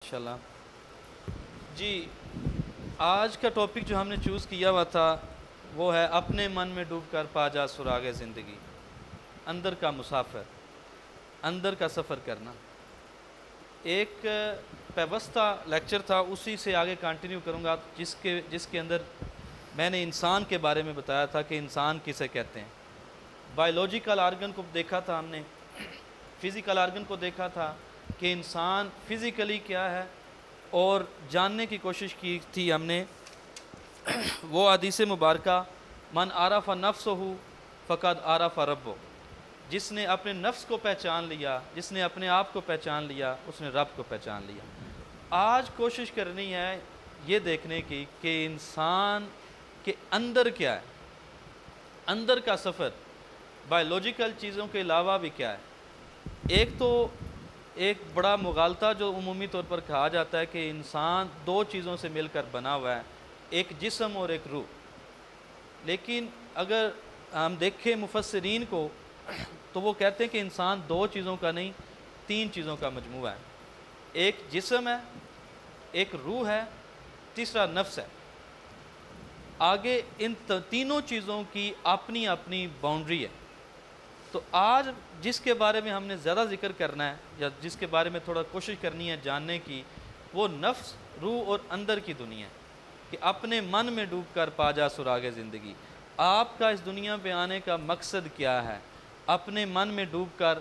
انشاءاللہ جی، آج کا ٹاپک جو ہم نے چوز کیا ہوا تھا وہ ہے اپنے من میں ڈوب کر پا جا سراغ زندگی، اندر کا مسافر، اندر کا سفر کرنا۔ ایک پیوستہ لیکچر تھا، اسی سے آگے کنٹینیو کروں گا، جس کے اندر میں نے انسان کے بارے میں بتایا تھا کہ انسان کسے کہتے ہیں۔ بائیولوجیکل آرگن کو دیکھا تھا ہم نے، فزیکل آرگن کو دیکھا تھا کہ انسان فزیکلی کیا ہے، اور جاننے کی کوشش کی تھی ہم نے وہ حدیث مبارکہ من عرف نفسہ فقد عرف ربہ، جس نے اپنے نفس کو پہچان لیا، جس نے اپنے آپ کو پہچان لیا، اس نے رب کو پہچان لیا۔ آج کوشش کرنی ہے یہ دیکھنے کی کہ انسان کے اندر کیا ہے، اندر کا سفر بائیولوجیکل چیزوں کے علاوہ بھی کیا ہے۔ ایک بڑا مغالطہ جو عمومی طور پر کہا جاتا ہے کہ انسان دو چیزوں سے مل کر بنا ہوا ہے، ایک جسم اور ایک روح۔ لیکن اگر ہم دیکھیں مفسرین کو تو وہ کہتے ہیں کہ انسان دو چیزوں کا نہیں، تین چیزوں کا مجموعہ ہے۔ ایک جسم ہے، ایک روح ہے، تیسرا نفس ہے۔ آگے ان تینوں چیزوں کی اپنی اپنی باؤنڈری ہے۔ تو آج جس کے بارے میں ہم نے زیادہ ذکر کرنا ہے، یا جس کے بارے میں تھوڑا کوشش کرنی ہے جاننے کی، وہ نفس، روح اور اندر کی دنیا ہے، کہ اپنے من میں ڈوب کر پا جا سراغ زندگی۔ آپ کا اس دنیا پہ آنے کا مقصد کیا ہے؟ اپنے من میں ڈوب کر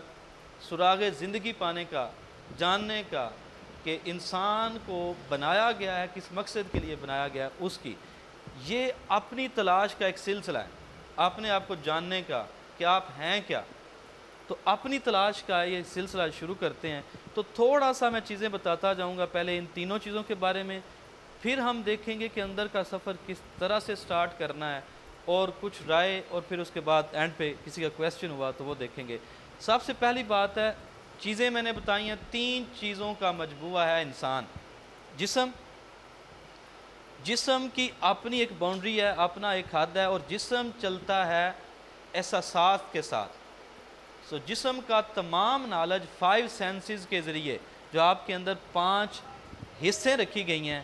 سراغ زندگی پانے کا، جاننے کا کہ انسان کو بنایا گیا ہے، کس مقصد کے لیے بنایا گیا ہے، اس کی یہ اپنی تلاش کا ایک سلسلہ ہے، اپنے آپ کو جاننے کا کہ آپ ہیں کیا۔ تو اپنی تلاش کا یہ سلسلہ شروع کرتے ہیں۔ تو تھوڑا سا میں چیزیں بتاتا جاؤں گا، پہلے ان تینوں چیزوں کے بارے میں، پھر ہم دیکھیں گے کہ اندر کا سفر کس طرح سے سٹارٹ کرنا ہے، اور کچھ رائے، اور پھر اس کے بعد اینڈ پہ کسی کا کویسچن ہوا تو وہ دیکھیں گے۔ سب سے پہلی بات ہے، چیزیں میں نے بتائی ہیں، تین چیزوں کا مجموعہ ہے انسان۔ جسم کی اپنی ایک باؤنڈری ہے، اپنا ایک حد ہے، اور جسم چلتا ہے احساسات کے ساتھ۔ جسم کا تمام نالج 5 سینسز کے ذریعے، جو آپ کے اندر 5 حصے رکھی گئی ہیں،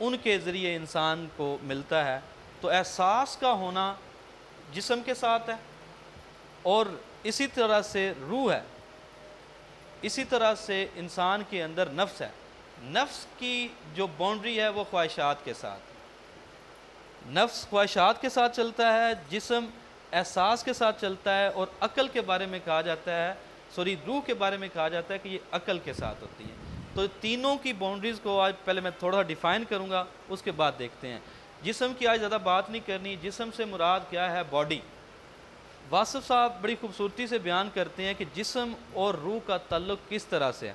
ان کے ذریعے انسان کو ملتا ہے۔ تو احساس کا ہونا جسم کے ساتھ ہے، اور اسی طرح سے روح ہے، اسی طرح سے انسان کے اندر نفس ہے۔ نفس کی جو باؤنڈری ہے وہ خواہشات کے ساتھ، نفس خواہشات کے ساتھ چلتا ہے، جسم احساس کے ساتھ چلتا ہے، اور عقل کے بارے میں کہا جاتا ہے، روح کے بارے میں کہا جاتا ہے کہ یہ عقل کے ساتھ ہوتی ہے۔ تو تینوں کی باؤنڈریز کو آج پہلے میں تھوڑا ڈیفائن کروں گا، اس کے بعد دیکھتے ہیں۔ جسم کی آج زیادہ بات نہیں کرنی، جسم سے مراد کیا ہے؟ باڈی۔ واصف صاحب بڑی خوبصورتی سے بیان کرتے ہیں کہ جسم اور روح کا تعلق کس طرح سے ہے۔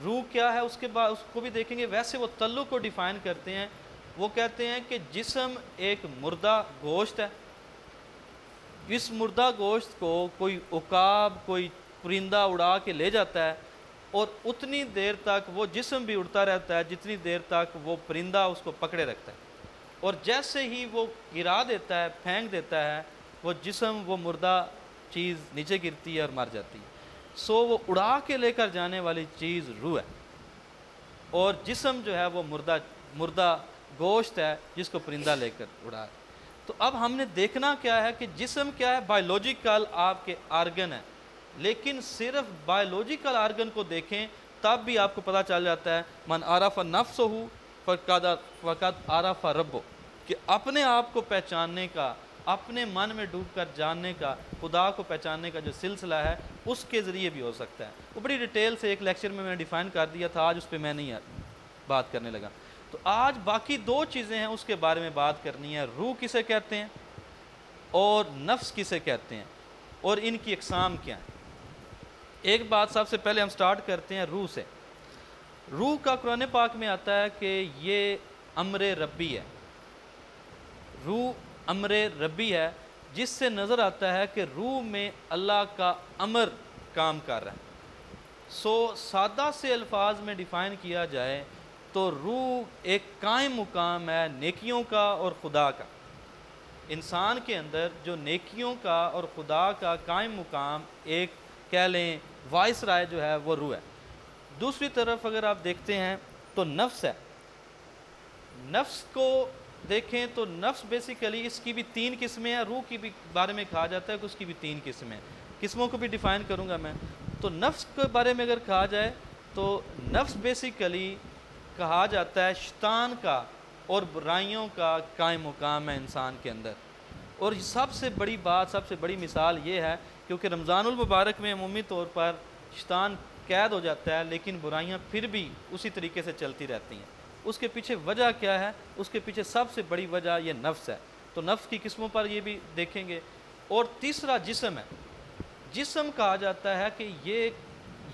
روح کیا ہے اس کے بعد اس کو بھی دیکھیں گے۔ ویسے وہ تعلق کو ڈیفائن کرتے ہیں، وہ کہتے ہیں کہ جسم ایک مردہ گوشت ہے، اس مردہ گوشت کو کوئی عقاب، کوئی پرندہ اڑا کے لے جاتا ہے، اور اتنی دیر تک وہ جسم بھی اڑتا رہتا ہے جتنی دیر تک وہ پرندہ اس کو پکڑے رکھتا ہے، اور جیسے ہی وہ گرا دیتا ہے، پھینک دیتا ہے، وہ جسم، وہ مردہ چیز نیچے گرتی ہے اور مر جاتی ہے۔ وہ اڑا کے لے کر جانے والی چیز روح ہے، اور جسم جو ہے وہ مردہ گوشت ہے جس کو پرندہ لے کر اڑا ہے۔ تو اب ہم نے دیکھنا کیا ہے کہ جسم کیا ہے؟ بائیولوجیکل آپ کے آرگن ہے، لیکن صرف بائیولوجیکل آرگن کو دیکھیں تب بھی آپ کو پتہ چل جاتا ہے من عرف نفسہ فقد عرف ربہ، کہ اپنے آپ کو پہچاننے کا، اپنے من میں ڈوب کر جاننے کا، خدا کو پہچاننے کا جو سلسلہ ہے اس کے ذریعے بھی ہو سکتا ہے۔ وہ بڑی ڈیٹیل سے ایک لیکچر میں ڈیفائن کر دیا تھا، آج اس پہ میں نہیں بات کرنے لگا۔ تو آج باقی دو چیزیں ہیں، اس کے بارے میں بات کرنی ہے۔ روح کسے کہتے ہیں اور نفس کسے کہتے ہیں، اور ان کی اقسام کیا ہیں۔ ایک بات سب سے پہلے ہم سٹارٹ کرتے ہیں روح سے۔ روح کا قرآن پاک میں آتا ہے کہ یہ امر ربی ہے۔ روح امر ربی ہے، جس سے نظر آتا ہے کہ روح میں اللہ کا امر کام کر رہا ہے۔ سادہ سے الفاظ میں ڈیفائن کیا جائے تو روح ایک قائم مقام ہے نیکیوں کا اور خدا کا۔ انسان کے اندر جو نیکیوں کا اور خدا کا قائم مقام، ایک کہہ لیں وائس رائے جو ہے، وہ روح ہے۔ دوسری طرف اگر آپ دیکھتے ہیں تو نفس ہے، نفس کو دیکھیں تو نفس بیسیکلی اس کی بھی 3 قسمیں ہیں، روح کی بھی بارے میں کہا جاتا ہے کہ اس کی بھی 3 قسمیں ہیں، قسموں کو بھی ڈیفائن کروں گا میں۔ تو نفس کے بارے میں اگر کہا جائے تو نفس بیسیکلی کہا جاتا ہے شیطان کا اور برائیوں کا قائم مقام ہے انسان کے اندر۔ اور سب سے بڑی بات، سب سے بڑی مثال یہ ہے، کیونکہ رمضان المبارک میں عمومی طور پر شیطان قید ہو جاتا ہے لیکن برائیاں پھر بھی اسی طریقے سے چلتی رہتی ہیں۔ اس کے پیچھے وجہ کیا ہے؟ اس کے پیچھے سب سے بڑی وجہ یہ نفس ہے۔ تو نفس کی قسموں پر یہ بھی دیکھیں گے۔ اور تیسرا جسم ہے، جسم کہا جاتا ہے کہ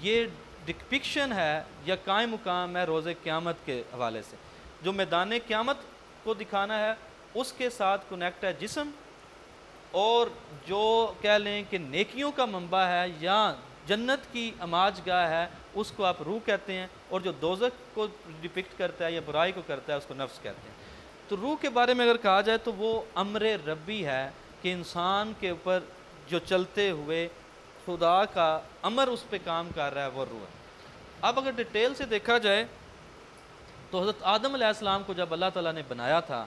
یہ ڈپکشن ہے یا قائم مقام ہے روز قیامت کے حوالے سے، جو میدان قیامت کو دکھانا ہے اس کے ساتھ کنیکٹ ہے جسم، اور جو کہہ لیں کہ نیکیوں کا منبع ہے یا جنت کی اماج گاہ ہے اس کو آپ روح کہتے ہیں، اور جو دوزخ کو ڈپکٹ کرتا ہے یا برائی کو کرتا ہے اس کو نفس کہتے ہیں۔ تو روح کے بارے میں اگر کہا جائے تو وہ امر ربی ہے کہ انسان کے اوپر جو چلتے ہوئے خدا کا امر اس پہ کام کر رہا ہے، وہ روح ہے۔ اب اگر ڈیٹیل سے دیکھا جائے تو حضرت آدم علیہ السلام کو جب اللہ تعالیٰ نے بنایا تھا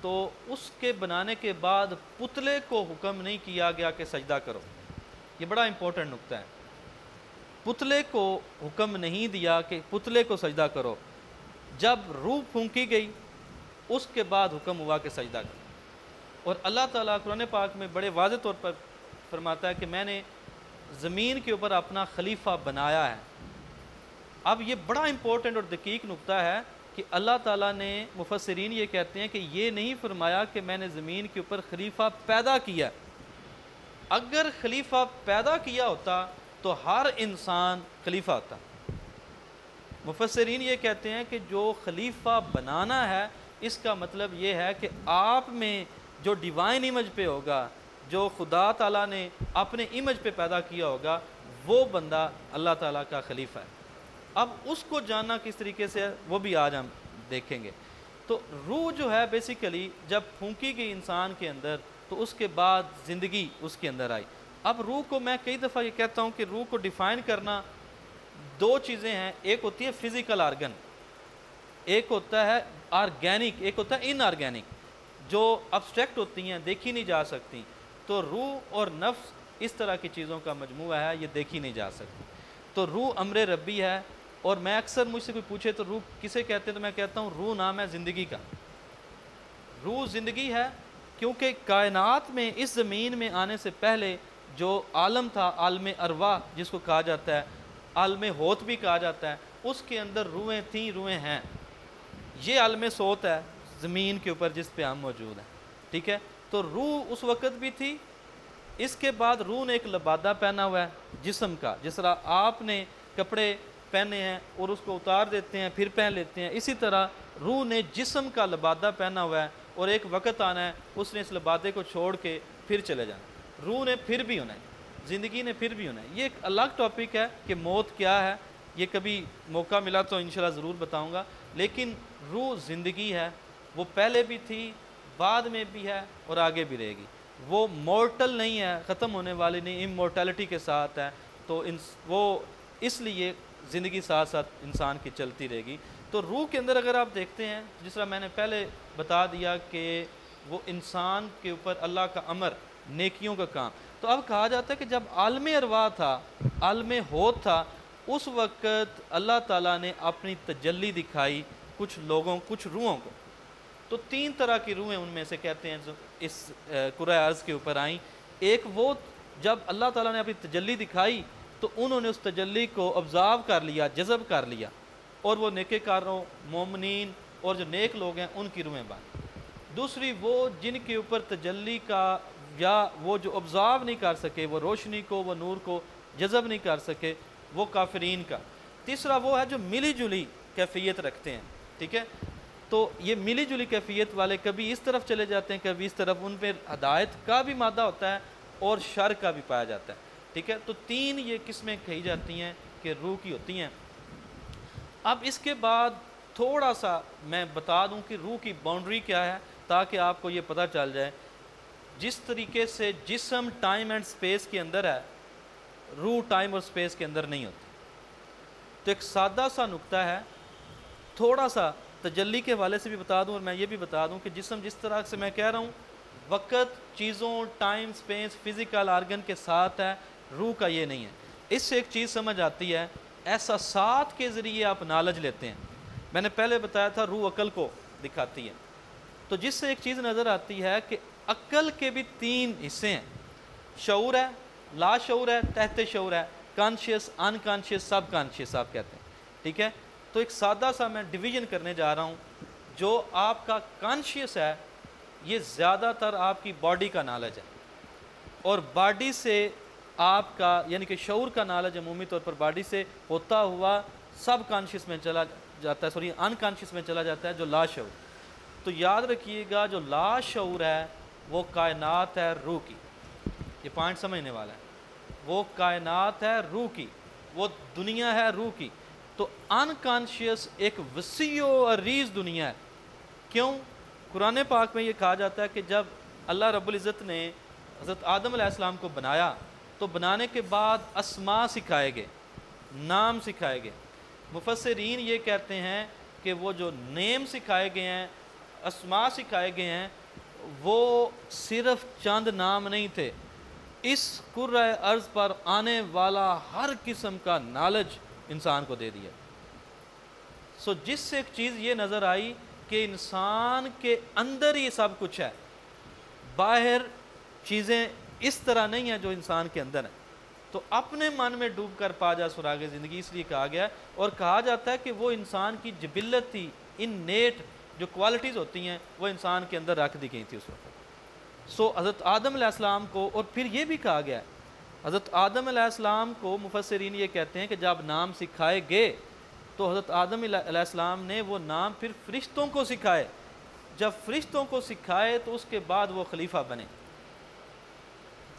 تو اس کے بنانے کے بعد پتلے کو حکم نہیں کیا گیا کہ سجدہ کرو، یہ بڑا امپورٹنٹ نقطہ ہے۔ پتلے کو حکم نہیں دیا کہ پتلے کو سجدہ کرو، جب روح پھونکی گئی اس کے بعد حکم ہوا کہ سجدہ کرو۔ اور اللہ تعالیٰ قرآن پاک میں بڑے واضح طور پر فرماتا ہے کہ میں نے زمین کے اوپر اپنا خلیفہ بنایا ہے۔ اب یہ بڑا امپورٹنٹ اور دقیق نقطہ ہے کہ اللہ تعالیٰ نے، مفسرین یہ کہتے ہیں کہ یہ نہیں فرمایا کہ میں نے زمین کے اوپر خلیفہ پیدا کیا۔ اگر خلیفہ پیدا کیا ہوتا تو ہر انسان خلیفہ ہوتا۔ مفسرین یہ کہتے ہیں کہ جو خلیفہ بنانا ہے اس کا مطلب یہ ہے کہ آپ میں جو ڈیوائن امیج پہ ہوگا، جو خدا تعالیٰ نے اپنے امیج پہ پیدا کیا ہوگا، وہ بندہ اللہ تعالیٰ کا خلیفہ ہے۔ اب اس کو جاننا کس طریقے سے ہے وہ بھی آج ہم دیکھیں گے۔ تو روح جو ہے بیسیکلی جب پھونکی گئی انسان کے اندر تو اس کے بعد زندگی اس کے اندر آئی۔ اب روح کو میں کئی دفعہ یہ کہتا ہوں کہ روح کو ڈیفائن کرنا 2 چیزیں ہیں، ایک ہوتی ہے فزیکل آرگن، ایک ہوتا ہے آرگینک، ایک ہوتا ہے ان آرگینک، جو ابسٹریکٹ ہوتی ہیں، دیکھی نہیں جا سکتی۔ تو روح اور نفس اس طرح کی چیزوں کا مجموعہ ہے، یہ دیکھی نہیں جا سکتی۔ تو روح امر ربی ہے، اور میں اکثر مجھ سے کوئی پوچھے تو روح کسے کہتے ہیں تو میں کہتا ہوں روح نام ہے زندگی کا۔ روح زندگی ہے کیونکہ کائنات میں اس زمین میں آنے سے پہلے جو عالم تھا، عالم ارواح جس کو کہا جاتا ہے، عالم ہوت بھی کہا جاتا ہے، اس کے اندر روحیں تھیں، روحیں ہیں۔ یہ عالم صوت ہے زمین کے اوپر جس پہ ہم موجود ہیں، ٹھیک ہے۔ تو روح اس وقت بھی تھی۔ اس کے بعد روح نے ایک لبادہ پہنا ہوا ہے جسم کا، جس طرح آپ نے کپڑے پہنے ہیں اور اس کو اتار دیتے ہیں پھر پہن لیتے ہیں، اسی طرح روح نے جسم کا لبادہ پہنا ہوا ہے، اور ایک وقت آنا ہے اس نے اس لبادے کو چھوڑ کے پھر چلے جانا۔ روح نے پھر بھی ہونا ہے، زندگی نے پھر بھی ہونا ہے۔ یہ ایک الگ ٹاپک ہے کہ موت کیا ہے، یہ کبھی موقع ملا تو انشاءاللہ ضرور بتاؤں گا، لیکن روح زندگی ہے، وہ پہلے بھی تھی، بعد میں بھی ہے اور آگے بھی رہے گی۔ وہ مورٹل نہیں ہے، ختم ہونے والی نہیں، امورٹیلٹی کے ساتھ ہے۔ تو وہ اس لیے زندگی ساتھ ساتھ انسان کی چلتی رہے گی۔ تو روح کے اندر اگر آپ دیکھتے ہیں، جس طرح میں نے پہلے بتا دیا کہ وہ انسان کے اوپر اللہ کا امر، نیکیوں کا کام۔ تو اب کہا جاتا ہے کہ جب عالم ارواح تھا، عالم ہوت تھا، اس وقت اللہ تعالیٰ نے اپنی تجلی دکھائی کچھ لوگوں، کچھ روحوں کو۔ تو 3 طرح کی روحیں ان میں سے کہتے ہیں جو اس کرۂ ارض کے اوپر آئیں۔ ایک وہ جب اللہ تعالیٰ نے اپنی تجلی دکھائی تو انہوں نے اس تجلی کو ابزارو کر لیا، جذب کر لیا، اور وہ نیک کاروں، مومنین اور جو نیک لوگ ہیں ان کی روحیں بن۔ دوسری وہ جن کے اوپر تجلی کا یا وہ جو ابزارو نہیں کر سکے، وہ روشنی کو، وہ نور کو جذب نہیں کر سکے، وہ کافرین کا۔ تیسرا وہ ہے جو ملی جلی کیفیت رکھتے ہیں، ٹھیک ہے۔ تو یہ ملی جلی کیفیت والے کبھی اس طرف چلے جاتے ہیں، کبھی اس طرف، ان پہ ہدایت کا بھی مادہ ہوتا ہے اور شر کا بھی پایا جاتا ہے، ٹھیک ہے۔ تو 3 یہ قسمیں کہی جاتی ہیں کہ روح کی ہوتی ہیں۔ اب اس کے بعد تھوڑا سا میں بتا دوں کہ روح کی باؤنڈری کیا ہے تاکہ آپ کو یہ پتہ چل جائے۔ جس طریقے سے جسم ٹائم اینڈ سپیس کے اندر ہے، روح ٹائم اور سپیس کے اندر نہیں ہوتی۔ تو ایک سادہ سا نقطہ ہے، تھوڑا سا تجلی کے حوالے سے بھی بتا دوں، اور میں یہ بھی بتا دوں کہ جسم جس طرح سے میں کہہ رہا ہوں وقت، چیزوں، ٹائم، سپیس، فزیکل آرگن کے ساتھ ہے، روح کا یہ نہیں ہے۔ اس سے ایک چیز سمجھ آتی ہے، احساسات کے ذریعے آپ نالج لیتے ہیں۔ میں نے پہلے بتایا تھا روح عقل کو دکھاتی ہے، تو جس سے ایک چیز نظر آتی ہے کہ عقل کے بھی 3 حصے ہیں، شعور ہے، لا شعور ہے، تحت شعور ہے، کانشیس، ان کانشیس، سب کانشیس آپ کہتے ہیں، ٹھیک ہے؟ تو ایک سادہ سا میں ڈویژن کرنے جا رہا ہوں۔ جو آپ کا کانشیس ہے یہ زیادہ تر آپ کی باڈی کا نالج ہے، اور باڈی سے آپ کا یعنی کہ شعور کا نالج عمومی طور پر باڈی سے ہوتا ہوا سب کانشیس میں چلا جاتا ہے، سوری ان کانشیس میں چلا جاتا ہے، جو لا شعور۔ تو یاد رکھیے گا جو لا شعور ہے وہ کائنات ہے روح کی، یہ پوائنٹ سمجھنے والا ہے، وہ کائنات ہے روح کی، وہ دنیا ہے روح کی۔ تو ان کانشیس ایک وسیع و عریض دنیا ہے۔ کیوں؟ قرآن پاک میں یہ کہا جاتا ہے کہ جب اللہ رب العزت نے حضرت آدم علیہ السلام کو بنایا تو بنانے کے بعد اسماء سکھائے گئے، نام سکھائے گئے۔ مفسرین یہ کہتے ہیں کہ وہ جو نیم سکھائے گئے ہیں، اسماء سکھائے گئے ہیں، وہ صرف چند نام نہیں تھے، اس کرۂ ارض پر آنے والا ہر قسم کا نالج انسان کو دے دیا۔ جس سے ایک چیز یہ نظر آئی کہ انسان کے اندر ہی سب کچھ ہے، باہر چیزیں اس طرح نہیں ہیں جو انسان کے اندر ہیں۔ تو اپنے من میں ڈوب کر پا جا سراغ زندگی، اس لیے کہا گیا ہے، اور کہا جاتا ہے کہ وہ انسان کی جبلت تھی، ان نیٹ جو کوالٹیز ہوتی ہیں وہ انسان کے اندر رکھ دی گئی تھی اس وقت۔ حضرت آدم علیہ السلام کو، اور پھر یہ بھی کہا گیا ہے حضرت آدم علیہ السلام کو، مفسرین یہ کہتے ہیں کہ جب نام سکھائے گئے تو حضرت آدم علیہ السلام نے وہ نام پھر فرشتوں کو سکھائے۔ جب فرشتوں کو سکھائے تو اس کے بعد وہ خلیفہ بنے۔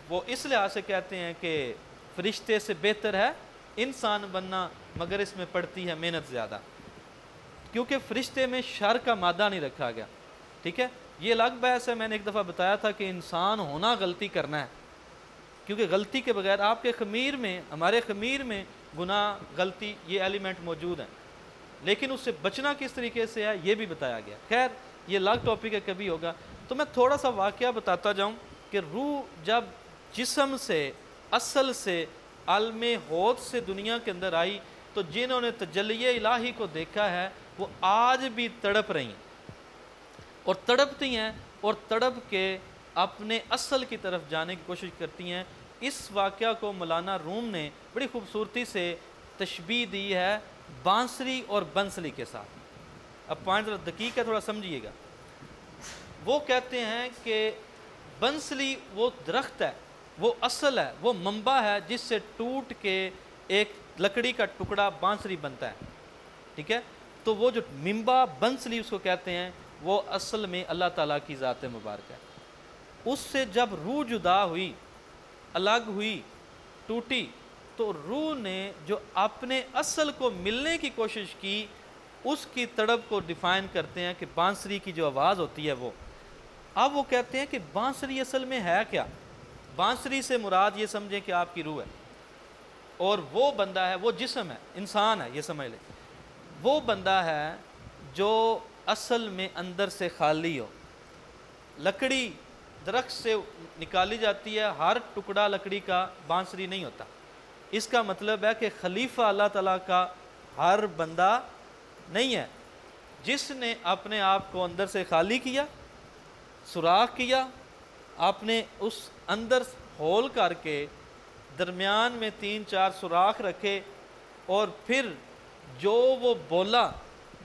وہ اس لحاظ سے کہتے ہیں کہ فرشتے سے بہتر ہے انسان بننا، مگر اس میں پڑتی ہے محنت زیادہ، کیونکہ فرشتے میں شر کا مادہ نہیں رکھا گیا، ٹھیک ہے؟ یہ الگ بحث ہے، میں نے ایک دفعہ بتایا تھا کہ انسان ہونا غلطی کرنا ہے، کیونکہ غلطی کے بغیر آپ کے خمیر میں، ہمارے خمیر میں گناہ، غلطی، یہ ایلیمنٹ موجود ہیں، لیکن اس سے بچنا کس طریقے سے ہے یہ بھی بتایا گیا۔ خیر یہ الگ ٹاپک ہے، کبھی ہوگا۔ تو میں تھوڑا سا واقعہ بتاتا جاؤں کہ روح جب جسم سے، اصل سے، عالم ہوت سے دنیا کے اندر آئی تو جنہوں نے تجلی الہی کو دیکھا ہے وہ آج بھی تڑپ رہی ہیں اور تڑپتی ہیں، اور تڑپ کے اپنے اصل کی طرف جانے کی کوشش کرتی ہیں۔ اس واقعہ کو مولانا روم نے بڑی خوبصورتی سے تشبیہ دی ہے بانسری اور بنسلی کے ساتھ۔ اب پوائنٹ ذرا دقیق ہے، تھوڑا سمجھیے گا۔ وہ کہتے ہیں کہ بنسلی وہ درخت ہے، وہ اصل ہے، وہ منبع ہے جس سے ٹوٹ کے ایک لکڑی کا ٹکڑا بانسری بنتا ہے، ٹھیک ہے؟ تو وہ جو منبع بنسلی اس کو کہتے ہیں، وہ اصل میں اللہ تعالیٰ کی ذات مبارک ہے۔ اس سے جب روح جدا ہوئی، الگ ہوئی، ٹوٹی، تو روح نے جو اپنے اصل کو ملنے کی کوشش کی، اس کی تڑپ کو ڈیفائن کرتے ہیں کہ بانسری کی جو آواز ہوتی ہے وہ۔ اب وہ کہتے ہیں کہ بانسری اصل میں ہے کیا؟ بانسری سے مراد یہ سمجھیں کہ آپ کی روح ہے، اور وہ بندہ ہے، وہ جسم ہے، انسان ہے، یہ سمجھ لیں، وہ بندہ ہے جو اصل میں اندر سے خالی ہو۔ لکڑی درخت سے نکالی جاتی ہے، ہر ٹکڑا لکڑی کا بانسری نہیں ہوتا۔ اس کا مطلب ہے کہ خلیفہ اللہ تعالیٰ کا ہر بندہ نہیں ہے۔ جس نے اپنے آپ کو اندر سے خالی کیا، سوراخ کیا، آپ نے اس اندر ہول کر کے درمیان میں 3-4 سوراخ رکھے، اور پھر جو وہ بولا،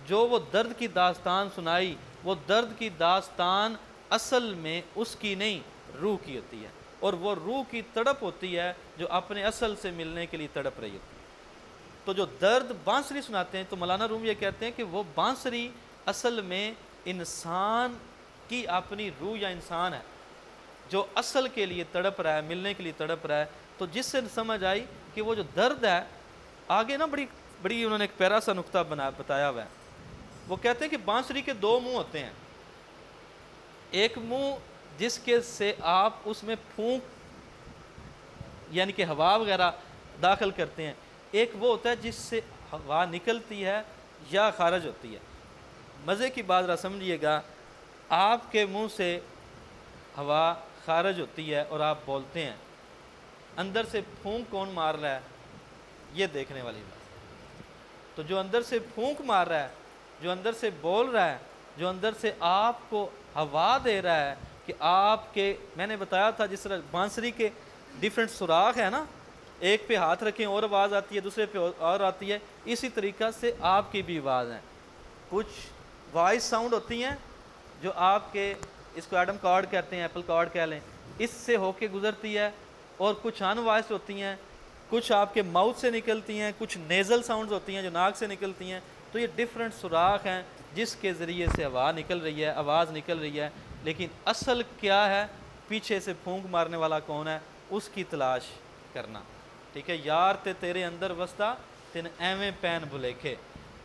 جو وہ درد کی داستان سنائی، وہ درد کی داستان اصل میں اس کی نہیں، روح کی ہوتی ہے، اور وہ روح کی تڑپ ہوتی ہے جو اپنے اصل سے ملنے کے لیے تڑپ رہی ہوتی ہے۔ تو جو درد بانسری سناتے ہیں، تو مولانا روم یہ کہتے ہیں کہ وہ بانسری اصل میں انسان کی اپنی روح یا انسان ہے جو اصل کے لیے تڑپ رہا ہے، ملنے کے لیے تڑپ رہا ہے۔ تو جس سے سمجھ آئی کہ وہ جو درد ہے، آگے نا بڑی انہوں نے ایک پیارا سا نقطہ بتایا ہوا ہے۔ وہ کہتے ہیں کہ بانسری کے 2 منہ ہوتے ہیں، ایک منہ جس کے سے آپ اس میں پھونک یعنی کہ ہوا وغیرہ داخل کرتے ہیں، ایک وہ ہوتا ہے جس سے ہوا نکلتی ہے یا خارج ہوتی ہے۔ مزے کی بات ذرا سمجھیے گا، آپ کے منہ سے ہوا خارج ہوتی ہے اور آپ بولتے ہیں، اندر سے پھونک کون مار رہا ہے یہ دیکھنے والی بات۔ تو جو اندر سے پھونک مار رہا ہے، جو اندر سے بول رہا ہے، جو اندر سے آپ کو ہوا دے رہا ہے کہ آپ کے، میں نے بتایا تھا جس طرح بانسری کے ڈیفرنٹ سوراخ ہے نا، ایک پہ ہاتھ رکھیں اور آواز آتی ہے، دوسرے پہ اور آتی ہے، اسی طریقہ سے آپ کی بھی آواز ہیں۔ کچھ وائس ساؤنڈ ہوتی ہیں جو آپ کے، اس کو ایڈم کارڈ کہتے ہیں، ایپل کارڈ کہہ لیں، اس سے ہو کے گزرتی ہے، اور کچھ ان وائس ہوتی ہیں، کچھ آپ کے ماؤتھ سے نکلتی ہیں، کچھ نیزل ساؤنڈز ہوتی ہیں جو ناک سے نکلتی ہیں۔ تو یہ ڈیفرنٹ سوراخ ہیں جس کے ذریعے سے ہوا نکل رہی ہے، آواز نکل رہی ہے، لیکن اصل کیا ہے، پیچھے سے پھونک مارنے والا کون ہے، اس کی تلاش کرنا۔ ٹھیک ہے، یار تے تیرے اندر وسدا تین ایویں پین بھلیکھے۔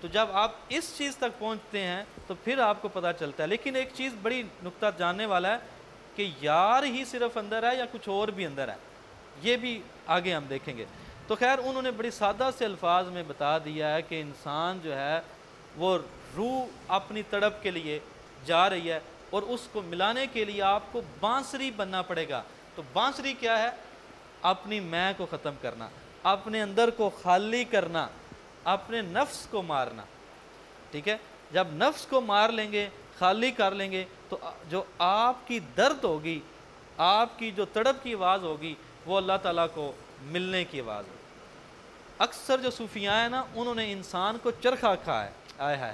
تو جب آپ اس چیز تک پہنچتے ہیں تو پھر آپ کو پتہ چلتا ہے۔ لیکن ایک چیز بڑی نقطہ جاننے والا ہے کہ یار ہی صرف اندر ہے یا کچھ اور بھی اندر ہے، یہ بھی آگے ہم دیکھیں گے۔ تو خیر انہوں نے بڑی سادہ سے الفاظ میں بتا دیا ہے کہ انسان جو ہے وہ روح اپنی تڑپ کے لیے جا رہی ہے، اور اس کو ملانے کے لیے آپ کو بانسری بننا پڑے گا۔ تو بانسری کیا ہے؟ اپنی میں کو ختم کرنا، اپنے اندر کو خالی کرنا، اپنے نفس کو مارنا۔ ٹھیک ہے، جب نفس کو مار لیں گے، خالی کر لیں گے، تو جو آپ کی درد ہوگی، آپ کی جو تڑپ کی آواز ہوگی، وہ اللہ تعالیٰ کو ملنے کی آواز ہوگی۔ اکثر جو صوفیاء ہیں نا، انہوں نے انسان کو چرخہ کہا ہے، آئے ہے،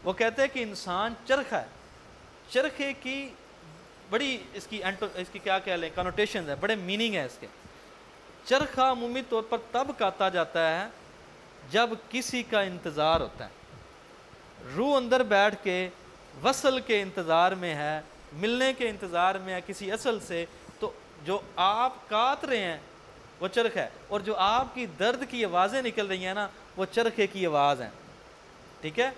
وہ کہتے ہیں کہ انسان چرخہ ہے۔ چرخے کی بڑی اس کی کیا کہہ لیں کنوٹیشنز ہے، بڑے میننگ ہے اس کے۔ چرخہ عمومی طور پر تب کاتا جاتا ہے جب کسی کا انتظار ہوتا ہے، روح اندر بیٹھ کے وصل کے انتظار میں ہے، ملنے کے انتظار میں ہے کسی اصل سے، تو جو آپ کات رہے ہیں وہ چرخ ہے، اور جو آپ کی درد کی آوازیں نکل رہی ہیں نا، وہ چرخے کی آواز ہیں۔ ٹھیک ہے،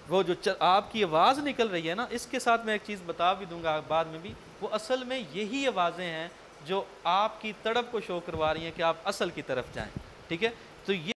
وہ جو آپ کی آواز نکل رہی ہے نا، اس کے ساتھ میں ایک چیز بتا بھی دوں گا بعد میں بھی، وہ اصل میں یہی آوازیں ہیں جو آپ کی تڑپ کو شو کروا رہی ہیں کہ آپ اصل کی طرف جائیں۔ ٹھیک ہے، تو یہ